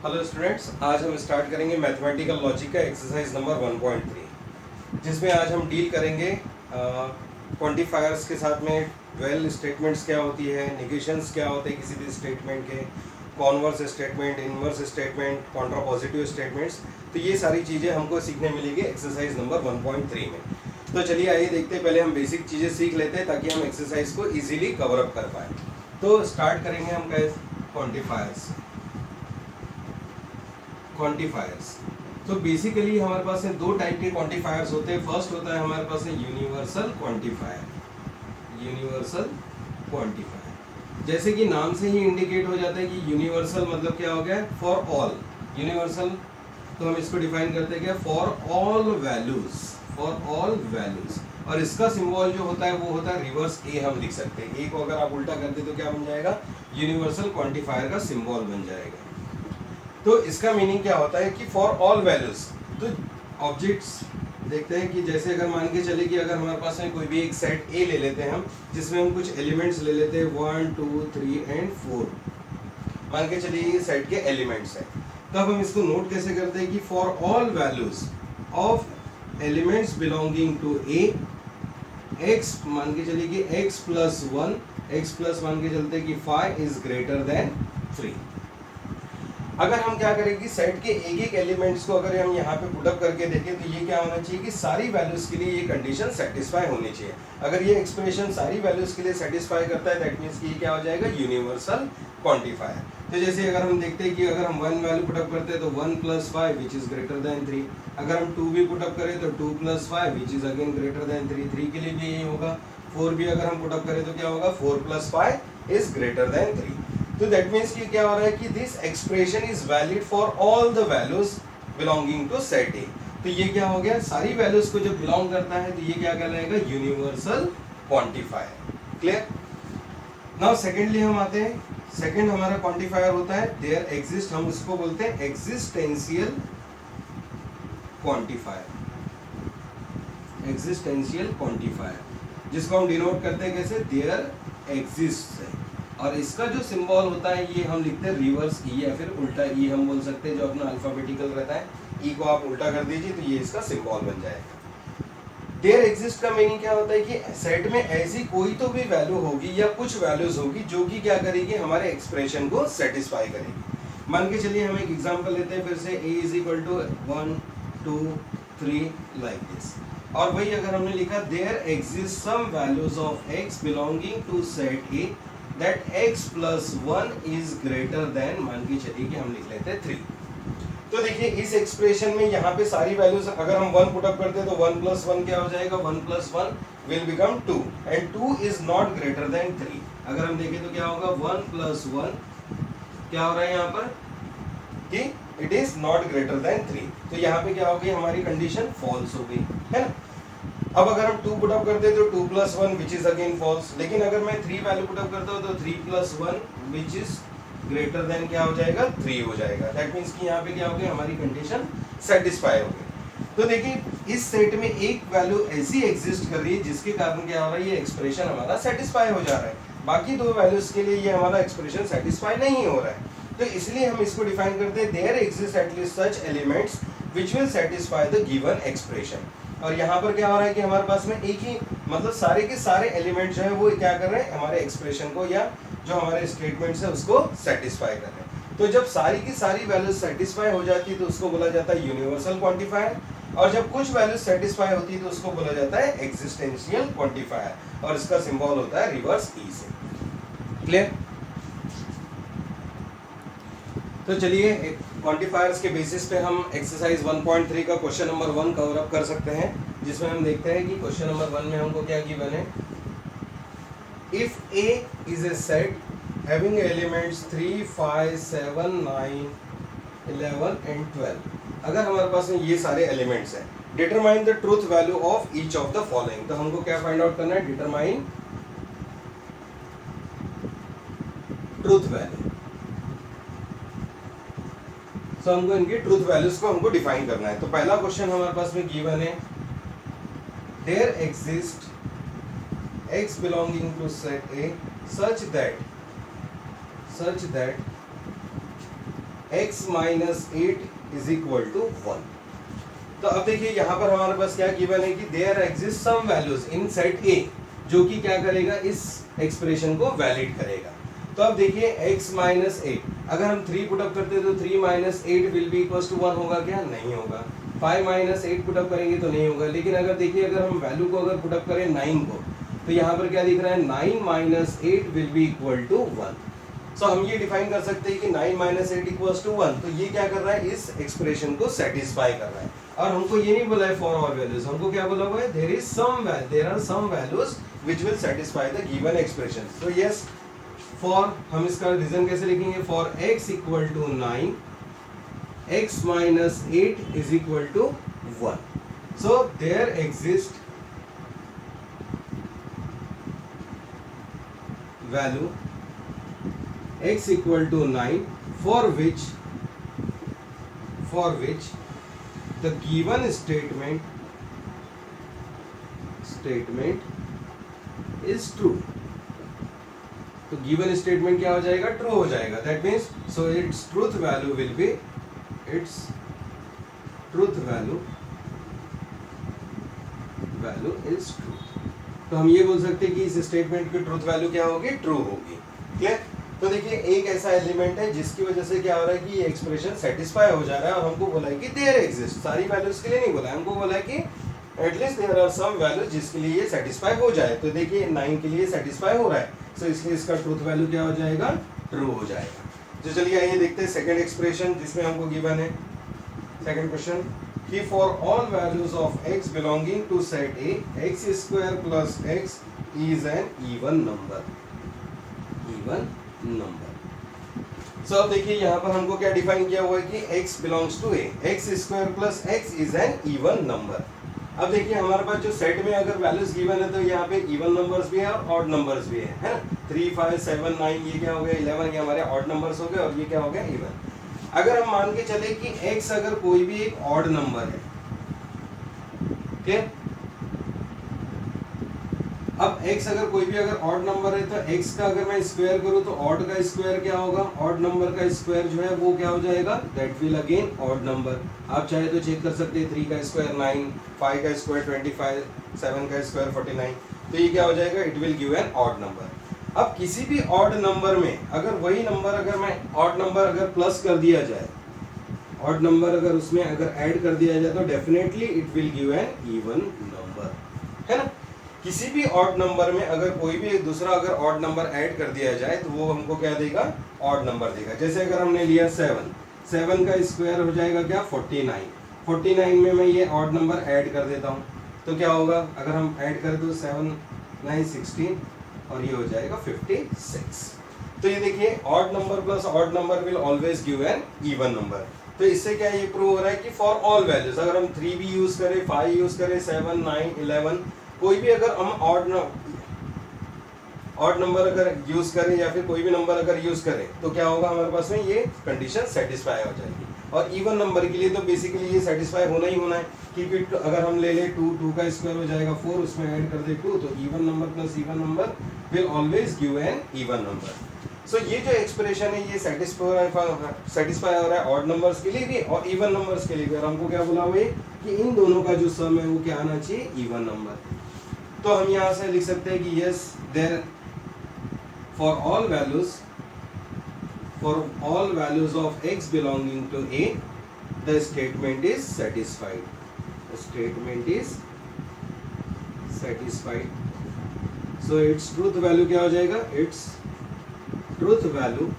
Hello students, आज हम start करेंगे मैथमेटिकल लॉजिक का एक्सरसाइज नंबर 1.3, जिसमें आज हम डील करेंगे क्वांटिफायर्स के साथ में ड्वेल स्टेटमेंट्स क्या होती है, निगेशंस क्या होते हैं किसी भी स्टेटमेंट के, converse statement, inverse statement, contrapositive statements. तो ये सारी चीज़ें हमको सीखने मिलेगी एक्सरसाइज नंबर 1.3 में। तो चलिए आइए देखते हैं, पहले हम बेसिक चीज़ें सीख लेते हैं ताकि हम एक्सरसाइज को ईजिली कवर अप कर पाए। तो स्टार्ट करेंगे हम क्वांटिफायर्स। क्वांटिफायर्स तो बेसिकली हमारे पास में दो टाइप के क्वांटिफायर्स होते हैं। फर्स्ट होता है हमारे पास में यूनिवर्सल क्वांटिफायर। यूनिवर्सल क्वांटिफायर जैसे कि नाम से ही इंडिकेट हो जाता है कि यूनिवर्सल मतलब क्या हो गया, फॉर ऑल। यूनिवर्सल तो हम इसको डिफाइन करते हैं क्या, for all values, for all values. और इसका सिंबल जो होता है वो होता है रिवर्स ए। हम लिख सकते हैं ए को अगर आप उल्टा करते तो क्या बन जाएगा, यूनिवर्सल क्वांटिफायर का सिंबल बन जाएगा। तो इसका मीनिंग क्या होता है कि फॉर ऑल वैल्यूज। तो ऑब्जेक्ट्स देखते हैं कि जैसे अगर मान के चले कि अगर हमारे पास में कोई भी एक सेट ए ले लेते हैं हम, जिसमें हम कुछ एलिमेंट्स ले लेते हैं 1 2 3 एंड 4। मान के चलिए ये सेट के एलिमेंट्स है। तो अब हम इसको नोट कैसे करते हैं कि for all values of elements belonging to A, x मान के चलिए कि x plus one, x plus मान के चलते कि 5 इज ग्रेटर देन 3। अगर हम क्या करें कि सेट के एक एक एलिमेंट्स को अगर हम यहाँ पे पुटअप करके देखें तो ये क्या होना चाहिए कि सारी वैल्यूज के लिए ये कंडीशन सेटिस्फाई होनी चाहिए। अगर ये एक्सप्रेशन सारी वैल्यूज के लिए सेटिस्फाई करता है दैट मीन्स कि ये क्या हो जाएगा, यूनिवर्सल क्वांटिफायर। तो जैसे अगर हम देखते हैं कि अगर हम 1 वैल्यू पुटअप करते हैं तो 1 + 5 विच इज ग्रेटर देन 3। अगर हम 2 भी पुटअप करें तो 2 + 5 which is again greater than 3। 3 के लिए भी यही होगा। 4 भी अगर हम पुटअप करें तो क्या होगा, 4 + 5 इज ग्रेटर देन 3। तो दैट मीन्स कि क्या हो रहा है कि this expression is valid for all the values belonging to set A. तो ये क्या हो गया, सारी वैल्यूज को जब बिलोंग करता है तो ये क्या कहलाएगा, universal quantifier. Clear. Now secondly हम आते हैं, सेकेंड हमारा क्वांटिफायर होता है देयर एग्जिस्ट, हम इसको बोलते हैं एग्जिस्टेंशियल क्वांटिफायर। एग्जिस्टेंशियल क्वांटिफायर जिसको हम डिनोट करते हैं कैसे, देयर एग्जिस्ट है। और इसका जो सिंबल होता है ये हम लिखते हैं रिवर्स ई या फिर उल्टा ई हम बोल सकते हैं, जो अपना अल्फाबेटिकल रहता है। ई को आप उल्टा कर दीजिए तो ये इसका सिंबल बन जाएगा। देयर एग्जिस्ट का मीनिंग क्या होता है कि सेट में ऐसी कोई तो भी वैल्यू होगी या कुछ वैल्यूज होगी जो कि क्या करेगी, हमारे एक्सप्रेशन को सेटिस्फाई करेगी। मान के चलिए हम एक एग्जांपल लेते हैं फिर से, a = 1 2 3 लाइक दिस। और वही अगर हमने लिखा there exist some values of x belonging to set a that x + 1 is greater than, मान के चलिए कि हम लिख लेते हैं 3। तो देखिए इस एक्सप्रेशन में यहाँ पे सारी वैल्यूज अगर हम 1 पुट अप करते हैं तो 1 + 1 क्या हो जाएगा, 1 + 1 will become 2 and 2 is not greater than 3। अगर हम देखें तो क्या होगा, 1 + 1 क्या हो रहा है यहाँ पर कि it is not greater than 3। तो यहाँ पे क्या हो गई, हमारी कंडीशन फॉल्स हो गई है ना। अब अगर हम 2 पुट अप करते हैं तो 2 + 1 विच इज अगेन फॉल्स। लेकिन अगर मैं 3 वैल्यू पुट अप करता हूँ तो 3 + 1 विच इज ग्रेटर देन क्या हो जाएगा, 3 हो जाएगा। दैट मीन्स कि यहाँ पे क्या हो गया, हमारी कंडीशन सेटिस्फाई हो गई। तो देखिए इस सेट में एक वैल्यू ऐसी एग्जिस्ट कर रही है जिसके कारण क्या हो रहा है, ये एक्सप्रेशन हमारा सेटिस्फाई हो जा रहा है। बाकी दो वैल्यूज के लिए ये हमारा एक्सप्रेशन सेटिस्फाई नहीं हो रहा है। तो इसलिए हम इसको डिफाइन करते हैं there exist at least such elements which will satisfy the given expression. और यहाँ पर क्या हो रहा है कि हमारे पास में एक ही मतलब सारे के सारे एलिमेंट जो है वो क्या कर रहे हैं, हमारे एक्सप्रेशन को या जो हमारे स्टेटमेंट्स है उसको सेटिस्फाई कर रहे हैं। तो जब सारी की सारी वैल्यूज सेटिस्फाई हो जाती है तो उसको बोला जाता है यूनिवर्सल क्वांटिफायर। और जब कुछ वैल्यूज सेटिस्फाई होती है तो उसको बोला जाता है एग्जिस्टेंशियल क्वांटिफायर। और इसका सिंबल होता है रिवर्स ई से। क्लियर। तो चलिए क्वांटिफायर्स के बेसिस पे हम एक्सरसाइज 1.3 का क्वेश्चन नंबर 1 कवर अप कर सकते हैं, जिसमें हम देखते हैं कि क्वेश्चन नंबर 1 में हमको क्या गिवन है, if A is a set having elements 3 5 7 9 11 and 12। अगर हमारे पास में ये सारे एलिमेंट्स हैं, determine the truth value of each of the following. तो हमको क्या फाइंड आउट करना है, डिटरमाइन ट्रूथ वैल्यू। तो हमको इनके ट्रूथ वैल्यूज को हमको डिफाइन करना है। तो पहला क्वेश्चन हमारे पास में गिवन है, there exist x belonging to set A such that x minus 8 is equal to 1। तो अब देखिए यहाँ पर हमारे पास क्या गिवन है कि there exist some values in set A, जो कि क्या करेगा, इस एक्सप्रेशन को वैलिड करेगा। तो अब देखिए x माइनस 8, अगर हम 3 पुटअप करते हैं तो 3 minus 8 will be equal to 1 होगा क्या? नहीं होगा। 5 माइनस 8 पुटअप करेंगे तो नहीं होगा। लेकिन अगर देखिए अगर हम वैल्यू को अगर पुटअप करें 9 को, तो यहाँ पर क्या दिख रहा है, 9 minus 8 will be equal to 1। So हम ये डिफाइन कर सकते हैं कि 9 माइनस 8 इक्वल्स टू 1। तो ये क्या कर रहा है, इस एक्सप्रेशन को सेटिस्फाई कर रहा है। और हमको ये नहीं बोला है फॉर ऑल वैल्यूज, हमको क्या बोला हुआ है, there are some values which will satisfy the given expression. तो यस, फॉर, हम इसका रीजन कैसे लिखेंगे, for x equal to 9, x minus 8 is equal to 1। So there exist value x equal to 9 for which the given statement is true। तो given statement क्या हो जाएगा, true हो जाएगा। That means so its truth value will be value is true। तो हम ये बोल सकते हैं कि इस स्टेटमेंट की ट्रूथ वैल्यू क्या होगी, ट्रू होगी। क्लियर? तो देखिए एक ऐसा एलिमेंट है जिसकी वजह से क्या हो रहा है कि ये एक्सप्रेशन सेटिस्फाई हो जा रहा है, और हमको बोला है कि देयर एग्जिस्ट, सारी वैल्यूज के लिए नहीं बोला है, हमको बोला है कि at least there are some values जिसके लिए ये सेटिस्फाई हो जाए। तो देखिए 9 के लिए सेटिस्फाई हो रहा है, सो इसलिए इसका ट्रूथ वैल्यू क्या हो जाएगा, ट्रू हो जाएगा। तो चलिए आइए देखते हैं सेकंड एक्सप्रेशन जिसमें हमको गिवन है सेकंड क्वेश्चन कि for all values of x belonging to set A, x square plus x is an even number. So अब देखिए यहाँ पर हमको क्या डिफाइन किया हुआ है कि x belongs to A, x square plus x is an even number. अब देखिए हमारे पास जो सेट में अगर वैल्यूज गिवन है तो यहाँ पे इवन नंबर्स भी है और ऑड नंबर्स भी है ना। 3, 5, 7, 9 ये क्या हो गया, 11 ये हमारे ऑड नंबर्स हो गए, और ये क्या हो गया, इवन। अगर हम मान के चले कि x अगर कोई भी एक ऑड नंबर है, ठीक, अब x अगर कोई भी अगर ऑड नंबर है तो x का अगर मैं स्क्वायर करूं तो ऑड का स्क्वायर क्या होगा, ऑड नंबर का स्क्वायर जो है वो क्या हो जाएगा, that will again odd number. आप चाहे तो चेक कर सकते हैं, 3 का स्क्वायर 9, 5 का स्क्वायर 25, 7 का स्क्वायर 49, तो ये क्या हो जाएगा, it will give an odd number. अब किसी भी ऑड नंबर में अगर वही नंबर अगर मैं ऑड नंबर अगर प्लस कर दिया जाए, ऑड नंबर अगर उसमें अगर ऐड कर दिया जाए तो definitely it will give an even number, है ना। किसी भी ऑड नंबर में अगर कोई भी दूसरा अगर ऑड नंबर ऐड कर दिया जाए तो वो हमको क्या देगा, ऑड नंबर देगा। जैसे अगर हमने लिया 7 का स्क्वायर हो जाएगा क्या, 49 में मैं ये ऑड नंबर ऐड कर देता हूँ तो क्या होगा, अगर हम ऐड करें तो 7, 9, 16 और ये हो जाएगा 56। तो ये देखिए odd number plus odd number will always give an even number. तो इससे क्या ये प्रूव हो रहा है कि फॉर ऑल वैल्यूज, अगर हम 3 भी यूज करें, 5 यूज करें, 7, 9, 11, कोई भी अगर हम ऑड नंबर अगर यूज करें या फिर कोई भी नंबर अगर यूज करें तो क्या होगा, हमारे पास में ये कंडीशन सेटिस्फाई हो जाएगी। और इवन नंबर के लिए तो बेसिकली ये सेटिस्फाई होना ही होना है, क्योंकि अगर हम ले ले 2 का स्क्वायर हो जाएगा 4, उसमें ऐड कर दे 2, तो even number plus even number will always give an even number. So ये जो एक्सप्रेशन है ये सेटिस्फाई हो रहा है ऑड नंबर्स के लिए भी और इवन नंबर्स के लिए भी। और हमको क्या बोला हुआ है कि इन दोनों का जो सम है वो क्या आना चाहिए, इवन नंबर। तो हम यहाँ से लिख सकते हैं कि yes, there for all values of x belonging to A, the statement is satisfied. So its truth value क्या हो जाएगा, its truth value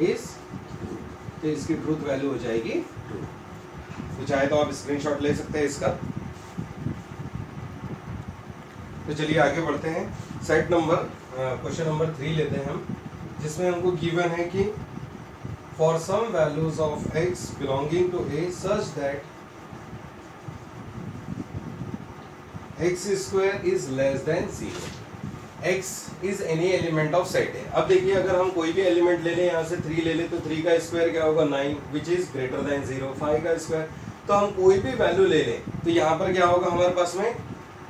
is, तो इसकी ट्रूथ वैल्यू हो जाएगी ट्रू। तो चाहे तो आप स्क्रीनशॉट ले सकते हैं इसका। तो चलिए आगे बढ़ते हैं, सेट नंबर क्वेश्चन नंबर 3 लेते हैं हम, जिसमें हमको गिवन है कि for some values of x belonging to A such that x square is less than 0, x is any element of set है। अब देखिए अगर हम कोई भी एलिमेंट ले लें, यहाँ से 3 ले लें तो 3 का स्क्वायर क्या होगा, 9 विच इज ग्रेटर देन 0, 5 का स्क्वायर, तो हम कोई भी वैल्यू ले लें तो यहाँ पर क्या होगा हमारे पास में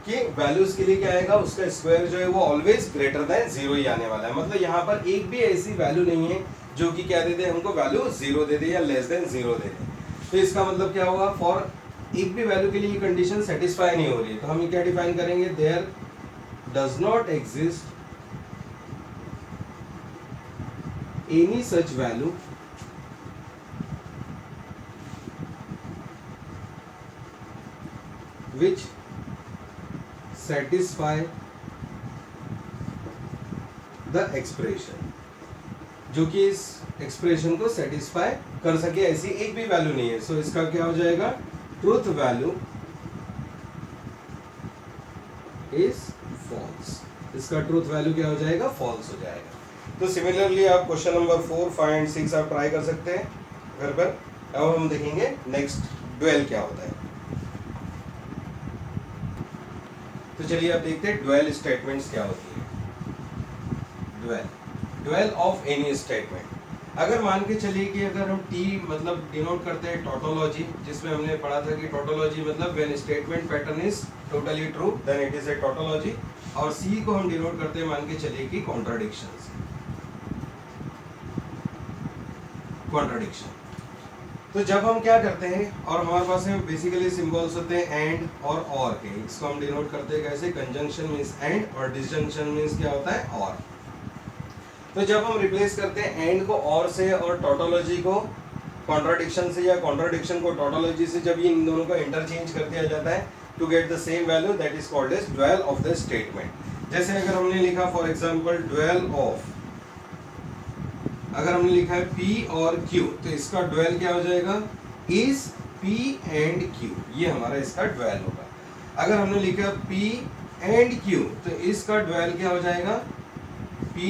कि वैल्यूज के लिए क्या आएगा, उसका स्क्वायर जो है वो ऑलवेज ग्रेटर देन 0 ही आने वाला है। मतलब यहाँ पर एक भी ऐसी वैल्यू नहीं है जो कि क्या दे दे हमको, वैल्यू 0 दे दे या लेस देन 0 दे दे। तो इसका मतलब क्या होगा, फॉर एक भी वैल्यू के लिए ये कंडीशन सेटिस्फाई नहीं हो रही है, तो हम ये क्या डिफाइन करेंगे, there does not exist any such value which satisfy the expression, जो कि इस एक्सप्रेशन को सेटिस्फाई कर सके, ऐसी एक भी वैल्यू नहीं है। सो इसका क्या हो जाएगा, ट्रूथ वैल्यू इज फॉल्स। इसका ट्रूथ वैल्यू क्या हो जाएगा, फॉल्स हो जाएगा। तो सिमिलरली आप क्वेश्चन नंबर 4, 5 एंड 6 आप ट्राई कर सकते हैं घर पर। अब हम देखेंगे नेक्स्ट ड्वेल क्या होता है। तो चलिए आप देखते हैं ड्वेल स्टेटमेंट्स क्या होती है। Dual of any statement. अगर मान के चलिए कि अगर हम टी मतलब डिनोट करते हैं टोटोलॉजी, जिसमें हमने पढ़ा था कि टोटोलॉजी मतलब when statement pattern is totally true then it is a tautology, और सी को हम डिनोट करते हैं मान के चलिए कि कॉन्ट्राडिक्शंस। तो जब हम क्या करते हैं, और हमारे पास में बेसिकली सिंबल्स होते हैं एंड और के, इसको हम डिनोट करते हैं कैसे, कंजंक्शन मींस एंड और डिसजंक्शन मींस क्या होता है, और। तो जब हम रिप्लेस करते हैं एंड को और से और टोटोलॉजी को कॉन्ट्राडिक्शन से, या कॉन्ट्राडिक्शन को टोटोलॉजी से, जब ये इन दोनों को इंटरचेंज कर दिया जाता है to get the same value, that is called as dual of the statement. जैसे अगर हमने लिखा फॉर एग्जांपल ड्वेल ऑफ, अगर हमने लिखा है P और Q, तो इसका ड्वेल क्या हो जाएगा, इज P एंड Q, ये हमारा इसका ड्वेल होगा। अगर हमने लिखा P एंड Q, तो इसका ड्वेल क्या हो जाएगा, P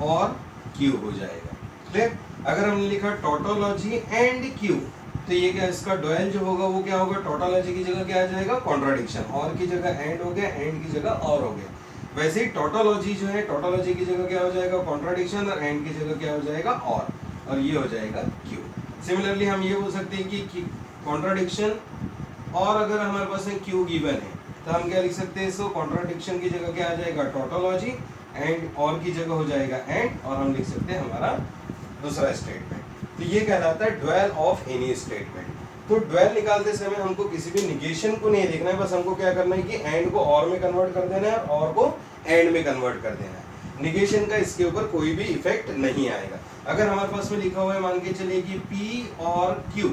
और Q हो जाएगा। क्लियर। अगर हमने लिखा टोटोलॉजी एंड Q, तो ये क्या, इसका ड्वेल जो होगा वो क्या होगा, टोटोलॉजी की जगह क्या आ जाएगा, कॉन्ट्राडिक्शन, और की जगह एंड हो गया, एंड की जगह और हो गया। वैसे ही टोटोलॉजी जो है, टोटोलॉजी की जगह क्या हो जाएगा, कॉन्ट्राडिक्शन, और एंड की जगह क्या हो जाएगा, और ये हो जाएगा Q। सिमिलरली हम ये बोल सकते हैं कि कॉन्ट्राडिक्शन, और अगर हमारे पास में Q गिवन है तो हम क्या लिख सकते हैं, इसको कॉन्ट्राडिक्शन की जगह क्या आ जाएगा, टोटोलॉजी, एंड और की जगह हो जाएगा एंड, और हम लिख सकते हैं हमारा दूसरा स्टेटमेंट। तो ये कहलाता है ड्वेल ऑफ एनी स्टेटमेंट। तो ड्वेल निकालते समय हमको किसी भी निगेशन को नहीं देखना है, बस हमको क्या करना है कि एंड को और में कन्वर्ट कर देना है और को एंड में कन्वर्ट कर देना है। निगेशन का इसके ऊपर कोई भी इफेक्ट नहीं आएगा। अगर हमारे पास में लिखा हुआ है मान के चलिए कि P और Q,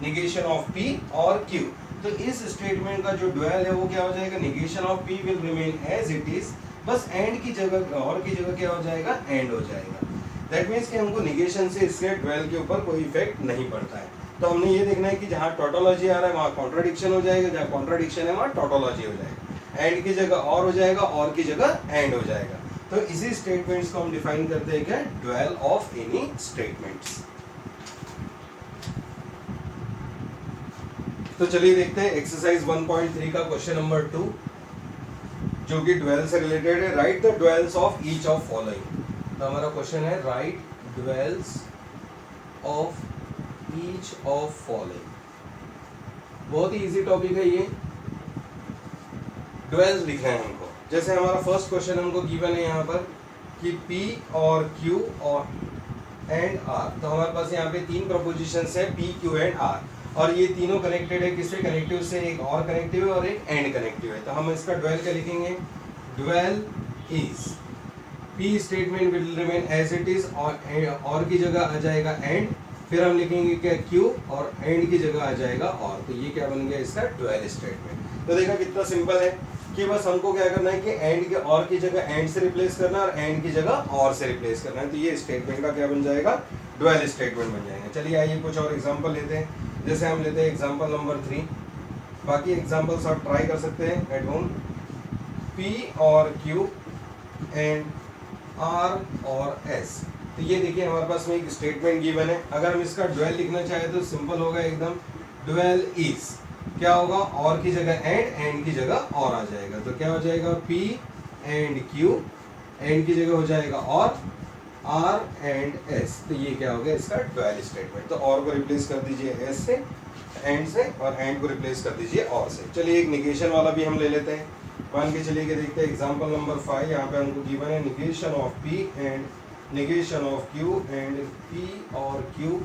निगेशन ऑफ P और Q, तो इस स्टेटमेंट का जो ड्वेल है वो क्या हो जाएगा, negation of P will remain as it is, बस एंड की जगह और की जगह क्या हो जाएगा, एंड हो जाएगा। दैट मीन्स कि हमको निगेशन से इसके ड्वेल के ऊपर कोई इफेक्ट नहीं पड़ता है। तो हमने ये देखना है कि जहाँ टोटोलॉजी आ रहा है वहाँ कॉन्ट्राडिक्शन हो जाएगा, जहाँ कॉन्ट्राडिक्शन है वहाँ टोटोलॉजी हो जाएगा, एंड की जगह और हो जाएगा, और की जगह एंड हो जाएगा। तो इसी स्टेटमेंट्स को हम डिफाइन करते हैं क्या, ड्वेल ऑफ एनी स्टेटमेंट्स। तो चलिए देखते हैं एक्सरसाइज 1.3 का क्वेश्चन नंबर 2, जो कि ड्वेल से रिलेटेड है। Right the dwells of each of following. तो हमारा क्वेश्चन है right dwells of each of following. बहुत ही इजी टॉपिक है ये, ड्वेल्स लिखना है हमको। जैसे हमारा फर्स्ट क्वेश्चन हमको गिवन है यहाँ पर कि P और Q और एंड R, तो हमारे पास यहाँ पे तीन प्रोपोजिशंस है P, Q एंड R, और ये तीनों कनेक्टेड है किससे, कनेक्टिव से, एक और कनेक्टिव है और एक एंड कनेक्टिव है। तो हम इसका ड्वेल क्या लिखेंगे, dual is P statement will remain as it is, और की जगह आ जाएगा एंड, फिर हम लिखेंगे क्या Q, और एंड की जगह आ जाएगा और, तो ये क्या बन गया इसका ड्वेल स्टेटमेंट। तो देखा कितना सिंपल है कि बस हमको क्या करना है कि एंड के और की जगह एंड से रिप्लेस करना है और एंड की जगह और से रिप्लेस करना है, तो ये स्टेटमेंट का क्या बन जाएगा, ड्वेल स्टेटमेंट बन जाएगा। चलिए आइए कुछ और एग्जांपल लेते हैं। जैसे हम लेते हैं एग्जांपल नंबर 3, बाकी एग्जांपल्स आप ट्राई कर सकते हैं एट होम। P और Q एंड R और S, तो ये देखिए हमारे पास में एक स्टेटमेंट गिवन है। अगर हम इसका ड्वेल लिखना चाहे तो सिंपल होगा एकदम, ड्वेल इज क्या होगा, और की जगह एंड की जगह और आ जाएगा, तो क्या हो जाएगा P एंड Q, एंड की जगह हो जाएगा और, R एंड S, तो ये क्या हो गया इसका ड्वेल स्टेटमेंट। तो और को रिप्लेस कर दीजिए S से, एंड से, और एंड को रिप्लेस कर दीजिए और से। चलिए एक निगेशन वाला भी हम ले लेते हैं। मान के चलिए कि देखते हैं एग्जांपल नंबर 5। यहाँ पे हमको गिवन है negation of P and negation of Q and P और Q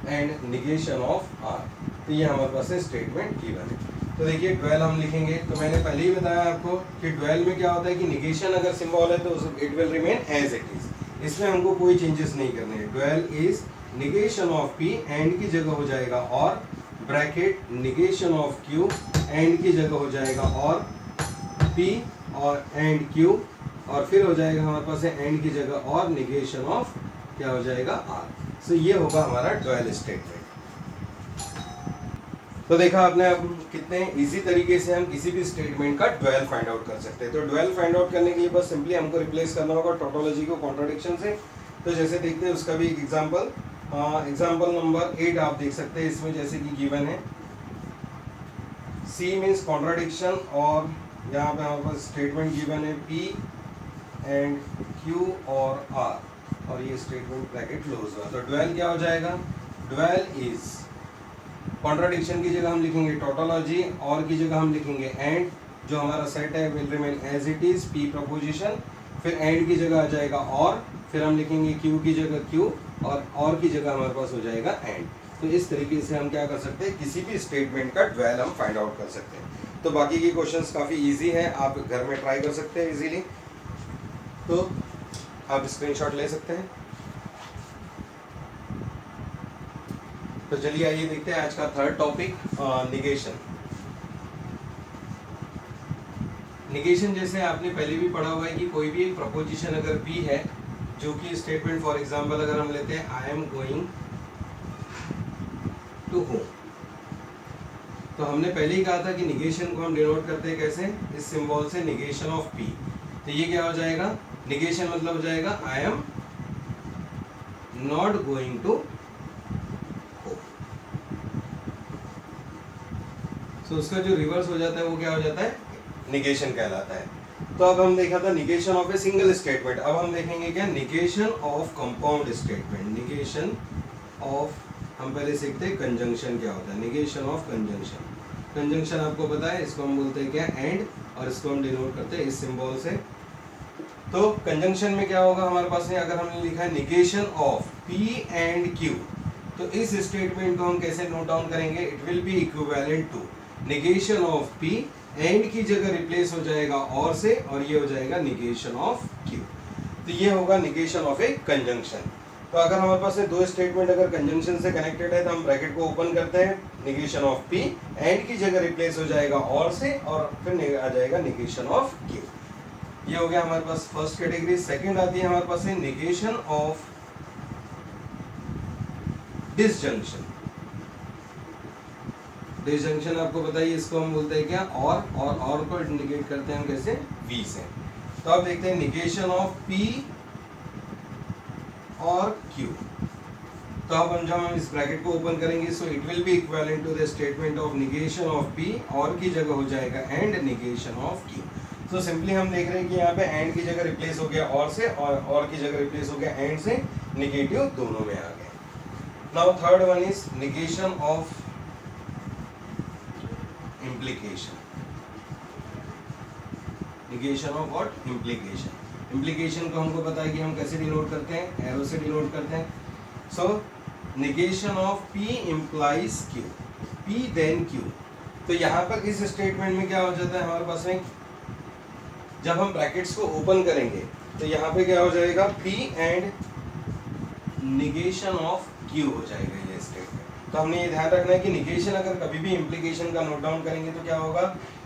and negation of R. तो ये हमारे पास है स्टेटमेंट गिवन है। तो देखिए ड्वेल हम लिखेंगे, तो मैंने पहले ही बताया आपको कि ड्वेल में क्या होता है कि निगेशन अगर सिंबल है तो it will remain as it is, इसमें हमको कोई चेंजेस नहीं करने हैं। Dual is negation of P, and की जगह हो जाएगा और, bracket negation of Q, and की जगह हो जाएगा और पी और एंड क्यू, और फिर हो जाएगा हमारे पास है एंड की जगह और निगेशन ऑफ क्या हो जाएगा आर। सो ये होगा हमारा ड्वेल स्टेटमेंट। तो देखा आपने अब कितने इजी तरीके से हम किसी भी स्टेटमेंट का ड्वेल फाइंड आउट कर सकते हैं। तो ड्वेल फाइंड आउट करने के लिए बस सिंपली हमको रिप्लेस करना होगा टोटोलॉजी को कॉन्ट्राडिक्शन से। तो जैसे देखते हैं उसका भी एक एग्जांपल, एग्जांपल नंबर 8 आप देख सकते हैं। इसमें जैसे कि गिवन है सी मीन्स कॉन्ट्राडिक्शन, और यहाँ पे हमारे पास स्टेटमेंट गिवन है पी एंड क्यू और आर, और ये स्टेटमेंट ब्रैकेट क्लोज हुआ। तो ड्वेल क्या हो जाएगा, ड्वेल इज कॉन्ट्राडिक्शन की जगह हम लिखेंगे टोटोलॉजी, और की जगह हम लिखेंगे एंड, जो हमारा सेट है will remain as it is, P proposition, फिर एंड की जगह आ जाएगा और, फिर हम लिखेंगे क्यू की जगह क्यू, और की जगह हमारे पास हो जाएगा एंड। तो इस तरीके से हम क्या कर सकते हैं, किसी भी स्टेटमेंट का ड्वेल हम फाइंड आउट कर सकते हैं। तो बाकी की क्वेश्चंस काफ़ी इजी हैं, आप घर में ट्राई कर सकते हैं इजीली। तो आप स्क्रीनशॉट ले सकते हैं। तो चलिए आइए देखते हैं आज का थर्ड टॉपिक, निगेशन। निगेशन जैसे आपने पहले भी पढ़ा हुआ है कि कोई भी एक प्रपोजिशन अगर बी है, जो कि स्टेटमेंट फॉर एग्जांपल अगर हम लेते हैं I am going to home, तो हमने पहले ही कहा था कि निगेशन को हम डिनोट करते हैं कैसे, इस सिंबल से, निगेशन ऑफ पी। तो ये क्या हो जाएगा, निगेशन मतलब हो जाएगा I am not going to, तो उसका जो रिवर्स हो जाता है वो क्या हो जाता है, निगेशन कहलाता है। तो अब हम देखा था negation of a single statement, अब हम देखेंगे क्या, negation of compound statement. Negation of, हम पहले सीखते हैं कंजंक्शन क्या होता है, निगेशन ऑफ कंजंक्शन। कंजंक्शन आपको पता है, इसको हम बोलते हैं क्या, एंड, और इसको हम डिनोट करते हैं इस सिंबल से। तो कंजंक्शन में क्या होगा हमारे पास है, अगर हमने लिखा है negation of P and Q, तो इस स्टेटमेंट को हम कैसे नोट डाउन करेंगे, it will be equivalent to negation of P, and की जगह रिप्लेस हो जाएगा और से, और ये हो जाएगा निगेशन ऑफ क्यू। तो ये होगा निगेशन ऑफ ए कंजंक्शन। तो अगर हमारे पास दो स्टेटमेंट अगर कंजंक्शन से कनेक्टेड है तो हम ब्रैकेट को ओपन करते हैं, निगेशन ऑफ पी, एंड की जगह रिप्लेस हो जाएगा और से, और फिर आ जाएगा निगेशन ऑफ क्यू। ये हो गया हमारे पास फर्स्ट कैटेगरी। सेकंड आती है हमारे पास है निगेशन ऑफ डिसजंक्शन। डिसजंक्शन आपको बताइए, इसको हम बोलते हैं क्या, और को इंडिकेट करते हैं हम कैसे, वी से। तो अब देखते हैं निगेशन ऑफ पी और क्यू। तो अब जब हम इस ब्रैकेट को ओपन करेंगे, so it will be equivalent to the statement of negation of P, और की जगह हो जाएगा एंड निगेशन ऑफ क्यू। तो सिंपली हम देख रहे हैं कि यहाँ पे एंड की जगह रिप्लेस हो गया और से, और की जगह रिप्लेस हो गया एंड से, निगेटिव दोनों में आ गए। Now third one is negation of implication. Negation of what? Implication. Implication को हमको पता है कि हम कैसे डिनोट करते हैं, एरो से डिनोट करते हैं। So negation of P implies Q, P then Q। तो यहाँ पर इस स्टेटमेंट में क्या हो जाता है हमारे पास में, जब हम ब्रैकेट्स को ओपन करेंगे तो यहाँ पे क्या हो जाएगा, P and negation of Q हो जाएगा ये स्टेटमेंट। तो हमने ये ध्यान रखना है कि निगेशन अगर कभी भी इम्प्लीकेशन का नोट डाउन करेंगे तो क्या होगा,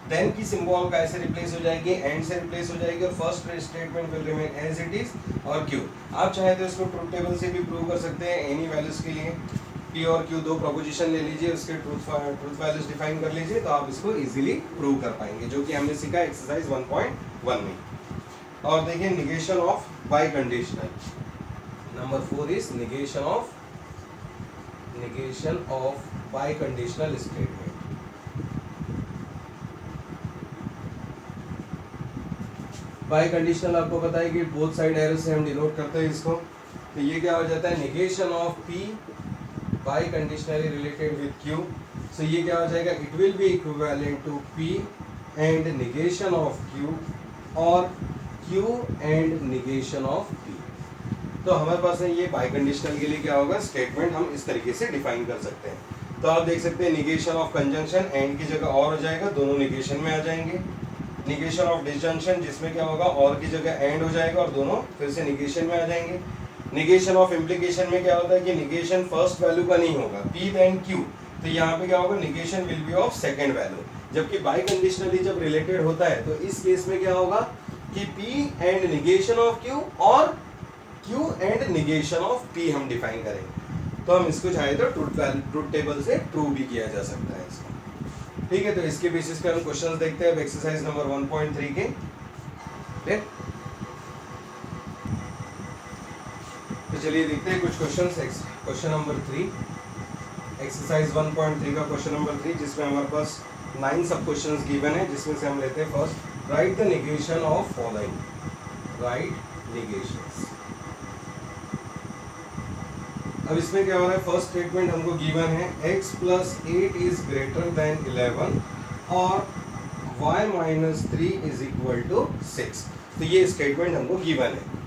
देन की सिंबल का ऐसे रिप्लेस हो जाएगी, एंड से रिप्लेस हो जाएगी, और first statement will remain as it is, और क्यू। आप चाहे तो इसको ट्रूथ टेबल से भी प्रूव कर सकते हैं, एनी वैल्यूज के लिए पी और क्यू दो प्रोपोजिशन ले लीजिए, उसके ट्रूथ वैल्यूज डिफाइन कर लीजिए, तो आप इसको इजीली प्रूव कर पाएंगे, जो कि हमने सीखा एक्सरसाइज 1.1 में। और देखिए negation of bye conditional, number 4 is negation of bye conditional statement. Bye conditional आपको पता है कि बोथ साइड एरो से हम डिनोट करते हैं इसको। तो ये क्या हो जाता है, negation of P by conditionally related with Q. So ये क्या हो जाएगा, it will be equivalent to P and negation of Q और Q and negation of P। तो हमारे पास है ये बाई कंडीशनल के लिए क्या होगा, स्टेटमेंट हम इस तरीके से डिफाइन कर सकते हैं। तो आप देख सकते हैं निगेशन ऑफ कंजंक्शन एंड की जगह और हो जाएगा, दोनों निगेशन में आ जाएंगे। निगेशन ऑफ डिसजंक्शन जिसमें क्या होगा, और की जगह एंड हो जाएगा और दोनों फिर से निगेशन में आ जाएंगे। निगेशन ऑफ इम्प्लीकेशन में क्या होता है कि निगेशन फर्स्ट वैल्यू का नहीं होगा, P देन Q, तो यहाँ पे क्या होगा, negation will be of second value. जबकि बाई कंडीशनली जब रिलेटेड होता है तो इस केस में क्या होगा कि P and negation of Q और Q and negation of P हम डिफाइन करेंगे। तो हम इसको चाहे तो ट्रूथ टेबल से ट्रू भी किया जा सकता है इसको। ठीक है, तो इसके बेसिस पे हम क्वेश्चंस देखते हैं एक्सरसाइज नंबर 1.3 के। ठीक, तो चलिए देखते हैं कुछ क्वेश्चंस। क्वेश्चन नंबर 3, एक्सरसाइज 1.3 का क्वेश्चन नंबर 3, जिसमें हमारे पास 9 सब क्वेश्चंस गिवन है, जिसमें से हम लेते हैं first, right the negation of following. Right negations. अब इसमें क्या हो रहा है, फर्स्ट स्टेटमेंट हमको गिवन है x + 8 इज ग्रेटर देन 11 और y - 3 इज इक्वल टू 6। तो ये स्टेटमेंट हमको गिवन है।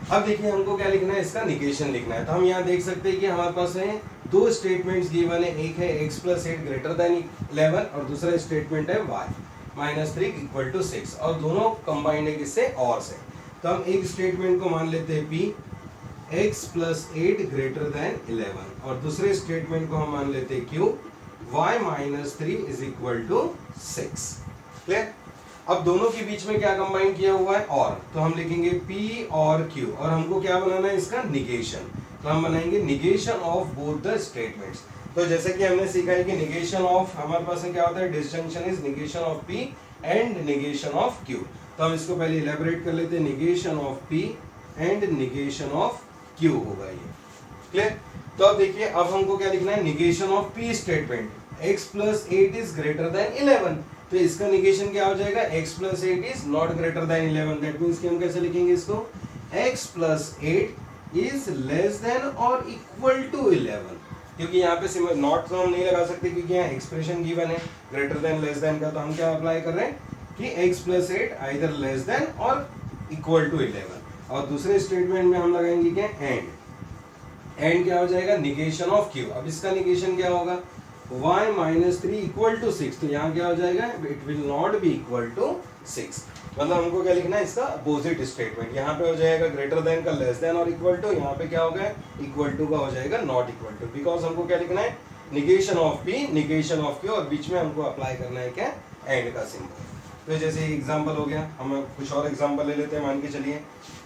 अब देखिए हमको क्या लिखना है, इसका निगेशन लिखना है। तो हम यहाँ देख सकते हैं कि हमारे पास है दो स्टेटमेंट्स गिवन है, एक है x + 8 ग्रेटर देन 11 और दूसरा स्टेटमेंट है y - 3 इक्वल टू 6, और दोनों कंबाइंड है किससे, और से। तो हम एक स्टेटमेंट को मान लेते हैं p, x + 8 ग्रेटर देन 11, और दूसरे स्टेटमेंट को हम मान लेते हैं q, y - 3 is equal to 6। Clear. अब दोनों के बीच में क्या कंबाइन किया हुआ है, और, तो हम लिखेंगे p और q, और हमको क्या बनाना है, इसका निगेशन। तो हम बनाएंगे negation of both the statements. तो जैसे कि हमने सीखा है कि निगेशन ऑफ हमारे पास क्या होता है, disjunction is negation of p and negation of q। तो हम इसको पहले इलेबोरेट कर लेते हैं, negation of p and negation of Q होगा ये। क्लियर। तो अब देखिए, अब हमको क्या लिखना है, negation of P statement, x + 8 is greater than 11। तो इसका निगेशन क्या हो जाएगा, x + 8 is not greater than 11। That means कि हम कैसे लिखेंगे इसको, x + 8 इज लेस देन और इक्वल टू 11। क्योंकि यहाँ पे नॉट तो हम नहीं लगा सकते, क्योंकि यहाँ एक्सप्रेशन गिवन है ग्रेटर देन लेस देन का। तो हम क्या अप्लाई कर रहे हैं कि x + 8 आइदर लेस देन और इक्वल टू 11। और दूसरे स्टेटमेंट में हम लगाएंगे क्या, एंड क्या हो जाएगा, निगेशन ऑफ Q। अब इसका निगेशन क्या होगा, y - 3 इक्वल टू 6। तो यहाँ क्या हो जाएगा, it will not be equal to 6। मतलब हमको क्या लिखना है, इसका अपोजिट स्टेटमेंट। यहाँ पे हो जाएगा ग्रेटर देन का लेस देन और इक्वल टू, यहाँ पे क्या होगा, इक्वल टू का हो जाएगा नॉट इक्वल टू। बिकॉज हमको क्या लिखना है, negation of P negation of Q, और बीच में हमको अप्लाई करना है क्या, एंड का सिंबल। तो जैसे एग्जाम्पल हो गया, हम कुछ और एग्जाम्पल ले लेते हैं। मान के चलिए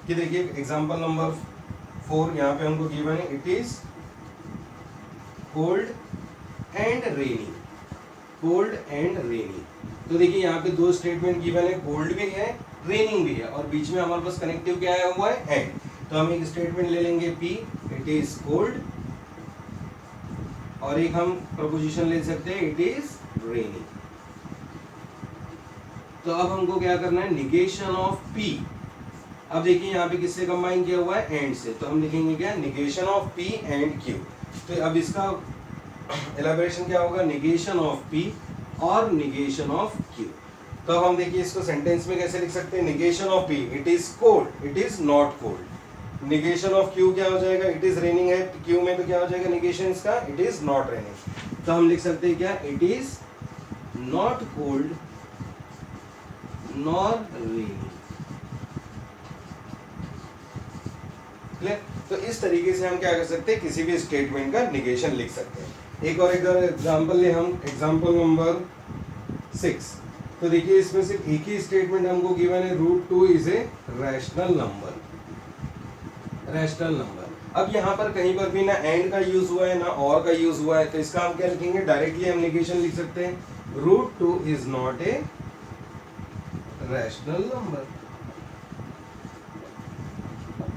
कि देखिए एग्जाम्पल नंबर 4 यहाँ पे हमको गिवन है, it is cold and rainy. Cold and rainy. तो देखिए यहाँ पे दो स्टेटमेंट गिवन है, कोल्ड भी है रेनिंग भी है, और बीच में हमारे पास कनेक्टिव क्या आया हुआ है, एंड। तो हम एक स्टेटमेंट ले लेंगे P, इट इज कोल्ड, और एक हम प्रपोजिशन ले सकते हैं, इट इज रेनी। तो अब हमको क्या करना है, निगेशन ऑफ P। अब देखिए यहाँ पे किससे कंबाइन किया हुआ है, एंड से। तो हम लिखेंगे क्या, negation of P and Q। तो अब इसका एलाबोरेशन क्या होगा, निगेशन ऑफ P और निगेशन ऑफ Q। तो अब हम देखिए इसको सेंटेंस में कैसे लिख सकते हैं, negation of P, it is cold, it is not cold. Negation of Q क्या हो जाएगा, इट इज रेनिंग है Q में, तो क्या हो जाएगा निगेशन इसका, इट इज नॉट रेनिंग। तो हम लिख सकते हैं क्या, it is not cold nor rainy. Clear. तो इस तरीके से हम क्या कर सकते हैं, किसी भी स्टेटमेंट का निगेशन लिख सकते हैं। एक और एग्जांपल ले हम, एग्जांपल नंबर 6। तो देखिए इसमें सिर्फ एक ही स्टेटमेंट हमको गिवन है, √2 is a rational number. Rational number. अब यहाँ पर कहीं पर भी ना एंड का यूज हुआ है ना और का यूज हुआ है, तो इसका हम क्या लिखेंगे, डायरेक्टली हम निगेशन लिख सकते हैं, √2 is not a rational number.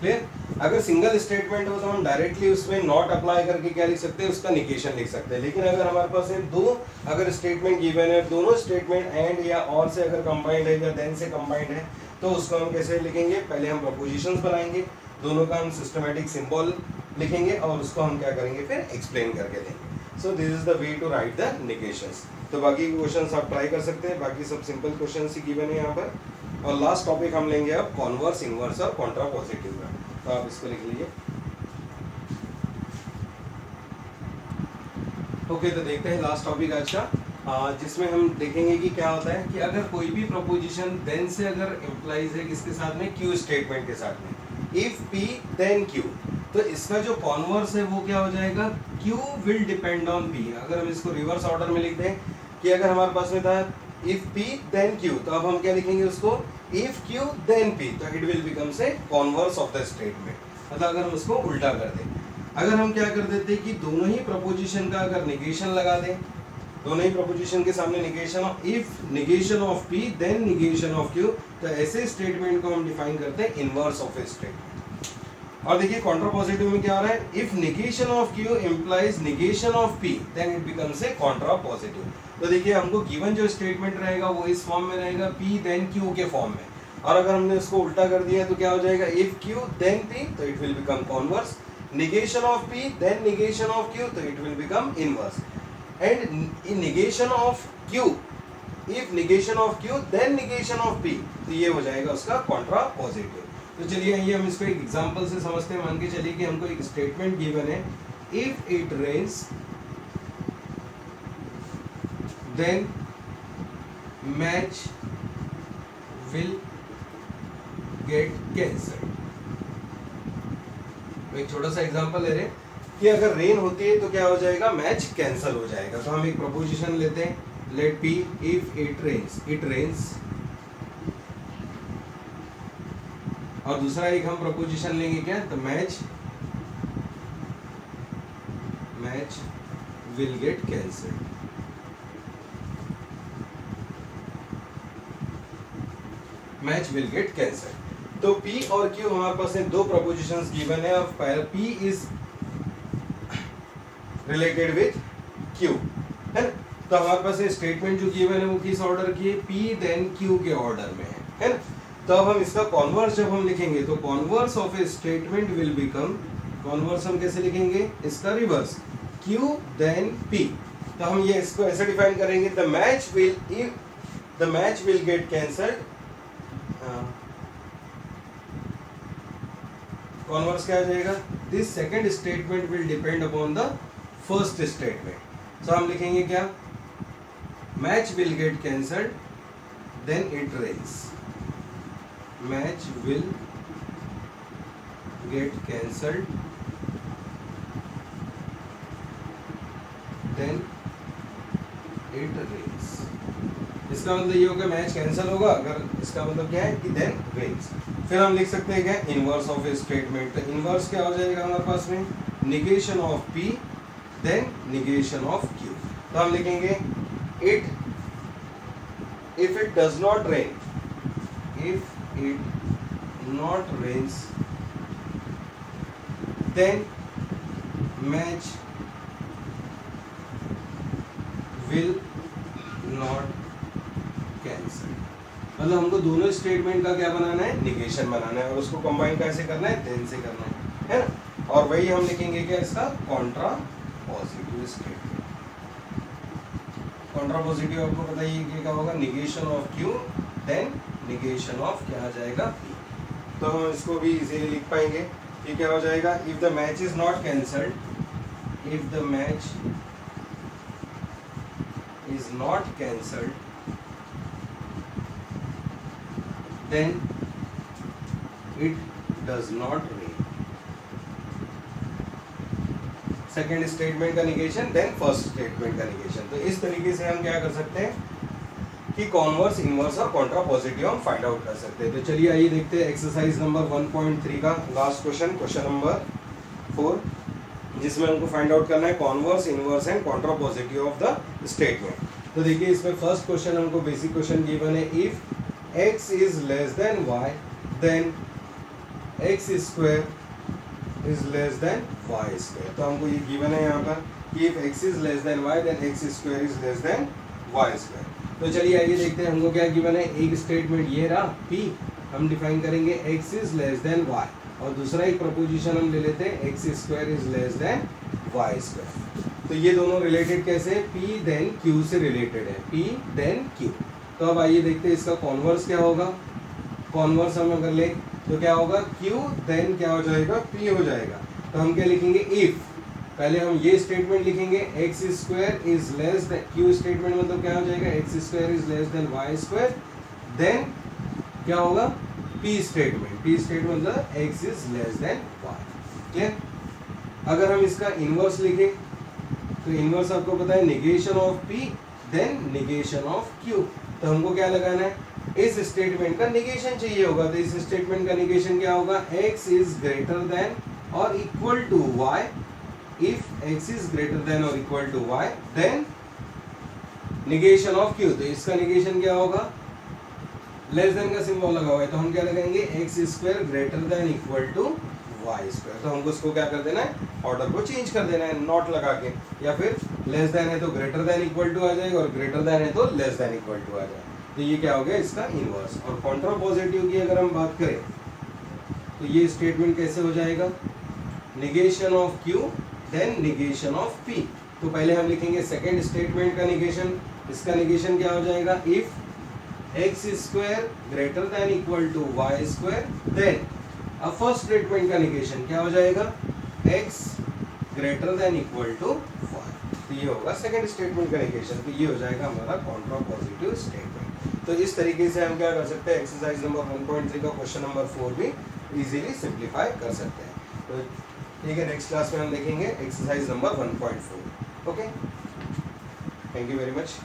Clear. अगर सिंगल स्टेटमेंट हो तो हम डायरेक्टली उसमें नॉट अप्लाई करके क्या लिख सकते हैं, उसका निगेशन लिख सकते हैं। लेकिन अगर हमारे पास है दो अगर स्टेटमेंट गिवन है, दोनों स्टेटमेंट एंड या और से अगर कंबाइंड है या देन से कंबाइंड है, तो उसको हम कैसे लिखेंगे, पहले हम प्रपोजिशंस बनाएंगे, दोनों का हम सिस्टमैटिक सिंबल लिखेंगे और उसको हम क्या करेंगे, फिर एक्सप्लेन करके देंगे। So this is the way to write the negations. तो बाकी के क्वेश्चंस आप ट्राई कर सकते हैं, बाकी सब सिंपल क्वेश्चंस ही गिवन है यहाँ पर। और लास्ट टॉपिक हम लेंगे अब कॉन्वर्स, इनवर्स और कॉन्ट्रापोजिटिव का, तो आप इसको लिख लीजिए। ओके, तो देखते हैं लास्ट टॉपिक आज का, जिसमें हम देखेंगे कि क्या होता है कि अगर कोई भी प्रपोजिशन देन से अगर इम्प्लाइज है किसके साथ में, क्यू स्टेटमेंट के साथ में, इफ पी देन क्यू, तो इसका जो कॉन्वर्स है वो क्या हो जाएगा, Q will depend on P. अगर हम इसको रिवर्स ऑर्डर में लिख दें कि अगर हमारे पास में था इफ पी देन क्यू, तो अब हम क्या लिखेंगे उसको, इफ क्यू देन पी, तो इट विल बिकम से कॉन्वर्स ऑफ द स्टेटमेंट। मतलब अगर हम उसको उल्टा कर दें, अगर हम क्या कर देते कि दोनों ही प्रपोजिशन का अगर निगेशन लगा दें, दोनों ही प्रपोजिशन के सामने negation, if negation of P then negation of Q, तो ऐसे स्टेटमेंट को हम डिफाइन करते हैं इनवर्स ऑफ ए स्टेटमेंट। और देखिए कॉन्ट्रापोजिटिव में क्या आ रहा है, if negation of Q implies negation of P then it becomes a contrapositive. तो देखिए हमको गिवन जो स्टेटमेंट रहेगा वो इस फॉर्म में रहेगा, पी देन क्यू के फॉर्म में, और अगर हमने उसको उल्टा कर दिया तो क्या हो जाएगा, इफ क्यू देन पी, तो it will become converse, negation of p then negation of q, तो it will become inverse, and in negation of q, if negation of q then negation of p, तो ये हो जाएगा उसका Contra positive. तो चलिए आइए हम इसको एक एग्जांपल से समझते हैं। मान के चलिए कि हमको एक स्टेटमेंट गिवन है, if it rains then match will get cancelled. एक छोटा सा एग्जांपल ले रहे हैं कि अगर रेन होती है तो क्या हो जाएगा, मैच कैंसल हो जाएगा। तो हम एक प्रपोजिशन लेते हैं, let P if it rains, और दूसरा एक हम प्रपोजिशन लेंगे क्या, तो match will get cancelled. Match will get cancelled. तो P और Q हमारे पास है दो प्रपोजिशंस गिवन है, और P is related with Q, है ना। तो हमारे पास स्टेटमेंट जो गिवन है वो किस ऑर्डर की है, P देन Q के ऑर्डर में है ना। तो अब हम इसका कॉन्वर्स जब हम लिखेंगे तो converse of a statement will become, converse हम कैसे लिखेंगे, इसका रिवर्स, Q देन P। तो हम ये इसको ऐसे डिफाइन करेंगे, the match will get cancelled, converse क्या आ जाएगा, this second statement will depend upon the first statement. So हम लिखेंगे क्या, match will get cancelled then it rains, match will get cancelled then it rains. इसका मतलब ये होगा मैच कैंसिल होगा, अगर इसका मतलब क्या है कि देन रेन्स। फिर हम लिख सकते हैं क्या, इनवर्स ऑफ ए स्टेटमेंट। तो इनवर्स क्या हो जाएगा हमारे पास में, negation of P then negation of Q. तो हम लिखेंगे if it does not rain, if it not rains then match will not cancel. मतलब हमको दोनों स्टेटमेंट का क्या बनाना है, निगेशन बनाना है, और उसको कंबाइन कैसे करना है, देन से करना है ना। और वही हम लिखेंगे क्या, इसका contrapositive statement. Contrapositive आपको पता ही है क्या होगा, negation of Q then negation of क्या आ जाएगा, पी। तो हम इसको भी इजीली लिख पाएंगे कि क्या हो जाएगा, if the match is not cancelled, if the match is not cancelled then it does not rain। Second statement का निगेशन देन फर्स्ट स्टेटमेंट का निगेशन। तो इस तरीके से हम क्या कर सकते हैं कि कॉन्वर्स, इनवर्स और कॉन्ट्रा पॉजिटिव हम फाइंड आउट कर सकते हैं। तो चलिए आइए देखते हैं एक्सरसाइज नंबर 1.3 का लास्ट क्वेश्चन, क्वेश्चन नंबर 4, जिसमें हमको फाइंड आउट करना है converse, inverse and contrapositive of the statement. तो देखिए इसमें फर्स्ट क्वेश्चन हमको बेसिक क्वेश्चन गिवन है, if x is less than y then x square is less than y square. तो हमको ये गिवन है यहाँ पर कि if x is less than y then x square is less than y square. तो चलिए आइए देखते हैं हमको क्या गिवन है। एक स्टेटमेंट ये रहा p, हम डिफाइन करेंगे x is less than y, और दूसरा एक प्रपोजिशन हम ले लेते हैं x square is less than y square. तो ये दोनों रिलेटेड कैसे है, P देन Q से रिलेटेड है, P देन Q। तो अब आइए देखते हैं इसका कॉन्वर्स क्या होगा। कॉन्वर्स हम अगर ले तो क्या होगा, Q देन क्या हो जाएगा, P हो जाएगा। तो हम क्या लिखेंगे, इफ पहले हम ये स्टेटमेंट लिखेंगे x square is less than, Q statement मतलब क्या हो जाएगा, x square is less than y square, then क्या होगा, P स्टेटमेंट, P स्टेटमेंट मतलब x is less than y. Clear. अगर हम इसका इनवर्स लिखें तो इनवर्स आपको पता है negation of P then negation of Q। तो हमको क्या लगाना है, इस स्टेटमेंट का निगेशन चाहिए होगा। तो इस स्टेटमेंट का निगेशन क्या होगा, x इज ग्रेटर देन और equal to y। If x is greater than और equal to y then negation of Q। तो इसका निगेशन क्या होगा, लेस देन का सिंबल लगा हुआ है, तो हम क्या लगाएंगे, x square greater than equal to y square. तो हमको इसको क्या कर देना है, ऑर्डर को चेंज कर देना है नॉट लगा के, या फिर लेस देन है तो ग्रेटर देन इक्वल टू आ जाएगा और ग्रेटर देन है तो लेस देन इक्वल टू आ जाएगा। तो ये क्या हो गया, इसका इनवर्स। और कॉन्ट्रापोजिटिव की अगर हम बात करें तो ये स्टेटमेंट कैसे हो जाएगा, negation of Q then negation of P। तो पहले हम लिखेंगे सेकेंड स्टेटमेंट का निगेशन, इसका निगेशन क्या हो जाएगा, if x square greater than equal to y square, then अब फर्स्ट स्टेटमेंट का निगेशन क्या हो जाएगा, x greater than equal to y. तो ये होगा सेकंड स्टेटमेंट का निगेशन। तो ये हो जाएगा हमारा कॉन्ट्रापोजिटिव स्टेटमेंट। तो इस तरीके से हम क्या कर सकते हैं, एक्सरसाइज नंबर 1.3 का क्वेश्चन नंबर 4 भी इजीली सिंप्लीफाई कर सकते हैं। तो ठीक है, नेक्स्ट क्लास में हम देखेंगे exercise number 1.4। Okay, thank you very much.